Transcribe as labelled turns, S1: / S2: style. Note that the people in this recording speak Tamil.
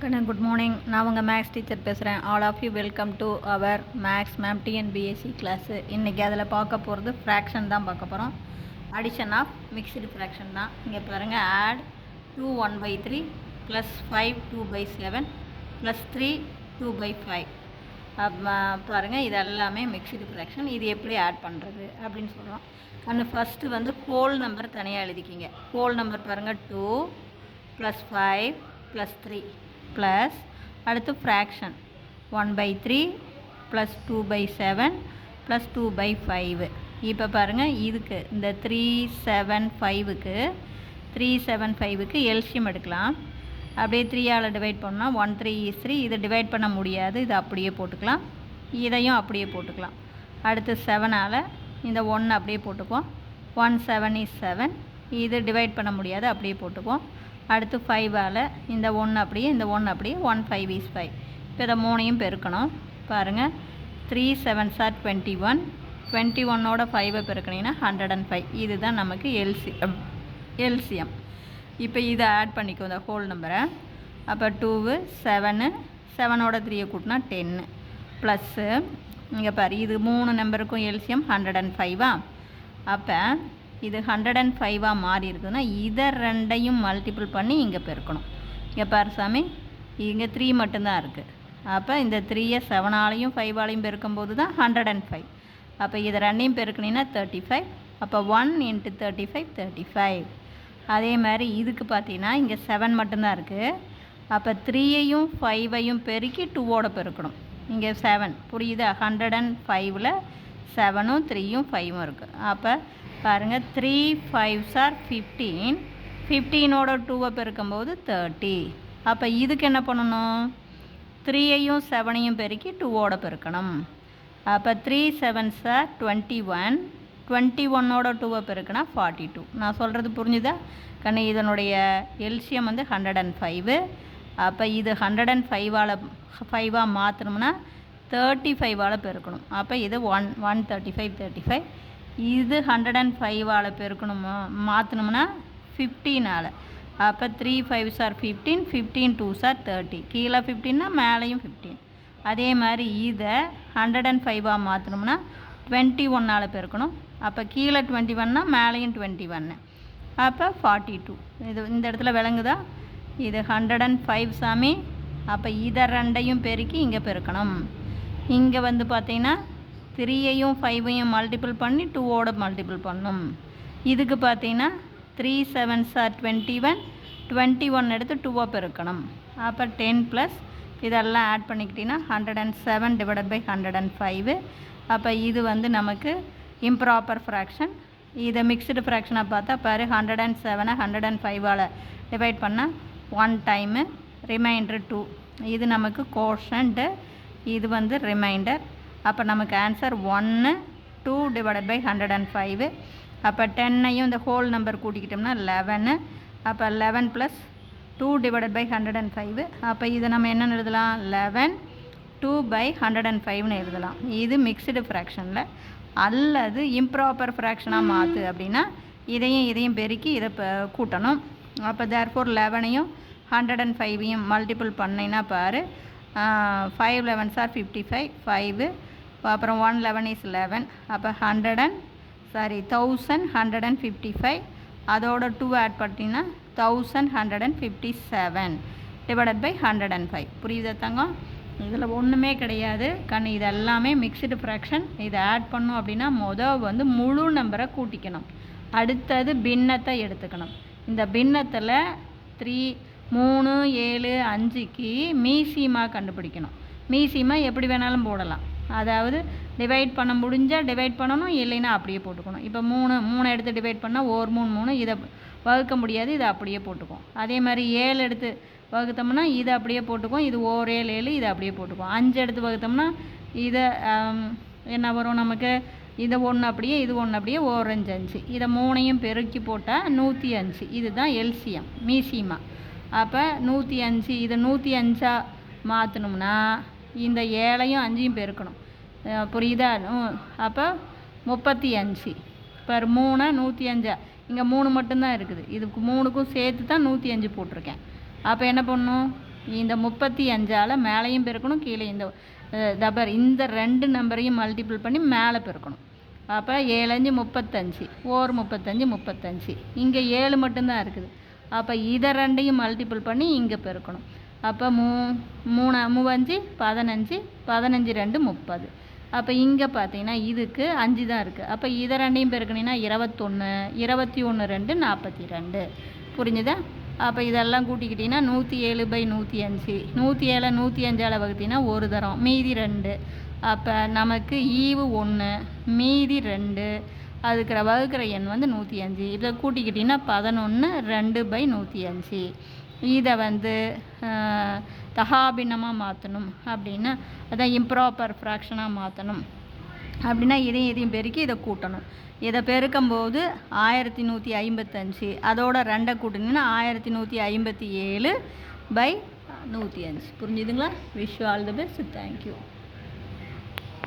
S1: Good morning. நான் உங்கள் மேக்ஸ் டீச்சர் பேசுகிறேன். All of you welcome to our maths ma'am TNPSC class. இன்றைக்கி அதில் பார்க்க போகிறது ஃப்ராக்ஷன் தான் பார்க்க போகிறோம். அடிஷன் ஆஃப் மிக்ஸ்டு ஃப்ராக்ஷன் தான். இங்கே பாருங்கள், ஆட் 2 1/3 ப்ளஸ் 5 2/7 ப்ளஸ் 3 2/5. பாருங்கள், இது எல்லாமே மிக்ஸ்டு ஃப்ராக்ஷன். இது எப்படி ஆட் பண்ணுறது அப்படின்னு சொல்கிறோம். அண்ட் ஃபஸ்ட்டு வந்து ஹோல் நம்பர் தனியாக எழுதிக்கிங்க. ஹோல் நம்பர் பாருங்கள், 2 + 5 + 3 ப்ளஸ் அடுத்து ஃப்ராக்ஷன் 1/3 ப்ளஸ் 2/7 ப்ளஸ் 2/5. இப்போ பாருங்கள், இதுக்கு இந்த 375க்கு எல்சியம் எடுக்கலாம். அப்படியே 3ஆல் டிவைட் பண்ணால் 1 3 is 3. இதை டிவைட் பண்ண முடியாது, இதை அப்படியே போட்டுக்கலாம். இதையும் அப்படியே போட்டுக்கலாம். அடுத்து 7ஆல் இந்த 1 அப்படியே போட்டுக்குவோம். 1 7 is 7. இது டிவைட் பண்ண முடியாது, அப்படியே போட்டுக்குவோம். அடுத்து 5ஆல் இந்த 1 அப்படியே, இந்த 1 அப்படியே, 1 5 is 5. இப்போ இதை 3ஐயும் பெருக்கணும். பாருங்கள், 3 7s are 21. 21ஓட 5ஐ பெருக்கினீங்கன்னா 105. இதுதான் நமக்கு எல்சிஎம். இப்போ இதை ஆட் பண்ணிக்கோ, இந்த ஹோல் நம்பரை. அப்போ 2 7 7ஓட 3ஐ கூட்டினா 10 ப்ளஸ்ஸு இங்கே பாரு, இது 3 நம்பருக்கும் எல்சிஎம் 105. அப்போ இது 105 மாறி இருக்குதுன்னா இதை ரெண்டையும் மல்டிபிள் பண்ணி இங்கே பெருக்கணும். இங்கே பாரு சாமி, இங்கே 3 மட்டும்தான் இருக்குது. அப்போ இந்த 3ஐ 7ஆலையும் 5ஆலையும் பெருக்கும்போது தான் 105. அப்போ இதை ரெண்டையும் பெருக்கினீங்கன்னா 35. அப்போ 1 × 35 35. அதே மாதிரி இதுக்கு பார்த்தீங்கன்னா இங்கே 7 மட்டும்தான் இருக்குது. அப்போ 3ஐயும் 5ஐயும் பெருக்கி 2ஓட பெருக்கணும். இங்கே 7 புரியுதா? 105ல் 7ம் 3யும் 5ம் இருக்குது. அப்போ பாருங்கள், 3 5s are 15. 15ஓட 2ஐ பெருக்கும்போது 30. அப்போ இதுக்கு என்ன பண்ணணும்? 3ஐயும் 7ஐயும் பெருக்கி 2ஓட பெருக்கணும். அப்போ 3 7s are 21. 21ஓட 2ஐ பெருக்கினா 42. நான் சொல்கிறது புரிஞ்சுதா கண்ணு? இதனுடைய எல்சியம் வந்து 105. அப்போ இது 105ஆல் மாற்றணும்னா 35ஆல் பெருக்கணும். அப்போ இது 135 35. இது 105ஆல் பெருக்கணுமா மாற்றணும்னா 15ஆல். அப்போ 3 5s are 15. 15 2s are 30. கீழே 15னா மேலேயும் 15. அதே மாதிரி இதை 105ஆக மாற்றணும்னா 21ஆல் பெருக்கணும். அப்போ கீழே 21னா மேலேயும் 21. அப்போ 42. இது இந்த இடத்துல விளங்குதா? இது 105 சாமி. அப்போ இதை ரெண்டையும் பெருக்கி இங்கே பெருக்கணும். இங்கே வந்து பார்த்தீங்கன்னா 3ஐயும் 5ஐயும் மல்டிபிள் பண்ணி 2ஓட மல்டிபிள் பண்ணணும். இதுக்கு பார்த்தீங்கன்னா 3 7s are 21. 21 எடுத்து 2ஆ பெருக்கணும். அப்போ 10 ப்ளஸ் இதெல்லாம் ஆட் பண்ணிக்கிட்டிங்கன்னா 107 / 105. அப்போ இது வந்து நமக்கு இம்ப்ராப்பர் ஃப்ராக்ஷன். இதை மிக்ஸ்டு ஃப்ராக்ஷனாக பார்த்தா பாரு, 107 105ஆல் டிவைட் பண்ணால் 1 டைமு, ரிமைண்டர் 2. இது நமக்கு கோஷன்ட்டு, இது வந்து ரிமைண்டர். அப்போ நமக்கு ஆன்சர் 1 2 / 105. அப்போ 10ஐயும் இந்த ஹோல் நம்பர் கூட்டிக்கிட்டோம்னா 11. அப்போ 11 + 2 / 105. அப்போ இதை நம்ம என்னென்னு எழுதலாம்? 11 2/105ன்னு எழுதலாம். இது மிக்ஸ்டு ஃப்ராக்ஷனில். அல்லது இம்ப்ராப்பர் ஃப்ராக்ஷனாக மாற்று அப்படின்னா இதையும் பெருக்கி இதை கூட்டணும். அப்போ தேர்ஃபோர் 11ஐயும் 105ஐயும் மல்டிபிள் பண்ணினா பாரு, 5 11s are 55. 5 அப்புறம் 1 11 is 11. அப்போ 1155. அதோட 2 ஆட் பண்ணிங்கன்னா 1157 / 105. புரியுதா தங்கம்? இதில் ஒன்றுமே கிடையாது கண்ணு, இது எல்லாமே மிக்ஸ்டு ஃப்ராக்ஷன். இதை ஆட் பண்ணோம் அப்படின்னா வந்து முழு நம்பரை கூட்டிக்கணும். அடுத்தது பின்னத்தை எடுத்துக்கணும். இந்த பின்னத்தில் 3 7 5க்கு மீசிமா கண்டுபிடிக்கணும். மீசிமா எப்படி வேணாலும் போடலாம். அதாவது டிவைட் பண்ண முடிஞ்சால் டிவைட் பண்ணணும், இல்லைன்னா அப்படியே போட்டுக்கணும். இப்போ 3 எடுத்து டிவைட் பண்ணால் 1 3 3. இதை வகுக்க முடியாது, இதை அப்படியே போட்டுக்குவோம். அதே மாதிரி 7 எடுத்து வகுத்தோம்னா இதை அப்படியே போட்டுக்குவோம். இது 1 7 7, இதை அப்படியே போட்டுக்குவோம். 5 எடுத்து வகுத்தோம்னா இதை என்ன வரும் நமக்கு? இதை 1 அப்படியே, இது 1 அப்படியே, 1 5 5. இதை 3ஐயும் பெருக்கி போட்டால் 105. இதுதான் எல்சிஎம் மீசிமா. அப்போ 105. இதை 105ஆக மாற்றணும்னா இந்த 7ஐயும் 5ஐயும் பெருக்கணும். புரியுதா? அப்போ 35. இப்போ 3 105. இங்கே 3 மட்டும்தான் இருக்குது. இதுக்கு 3க்கும் சேர்த்து தான் 105 போட்டிருக்கேன். அப்போ என்ன பண்ணணும்? இந்த 35ஆல் மேலேயும் பெருக்கணும், கீழே இந்த 2 நம்பரையும் மல்டிபிள் பண்ணி மேலே பெருக்கணும். அப்போ 7 5 35, 35 35. இங்கே 7 மட்டும்தான் இருக்குது. அப்போ இதை 2ஐயும் மல்டிபிள் பண்ணி இங்கே பெருக்கணும். அப்போ 3 5 15, 15 2 30. அப்போ இங்கே பார்த்தீங்கன்னா இதுக்கு 5 தான் இருக்குது. அப்போ இதை 2ஐயும் பெருக்கணிங்கன்னா 21, 21 2 42. புரிஞ்சுதா? அப்போ இதெல்லாம் கூட்டிக்கிட்டிங்கன்னா 107/105. 107 105ஆல் வகுத்திங்கன்னா ஒரு தரம், மீதி 2. அப்போ நமக்கு ஈவு 1, மீதி 2. அதுக்கு வகுக்கிற எண் 105. இதை கூட்டிக்கிட்டிங்கன்னா 11 2/105. இதை தகாபின்னமாக மாற்றணும் அப்படின்னா, அதான் இம்ப்ராப்பர் ஃப்ராக்ஷனாக மாற்றணும் அப்படின்னா இதையும் பெருக்கி இதை கூட்டணும். இதை பெருக்கும்போது 1155, அதோட 2 கூட்டினீங்கன்னா 1157/105. புரிஞ்சுதுங்களா? Wish you all the best. Thank you.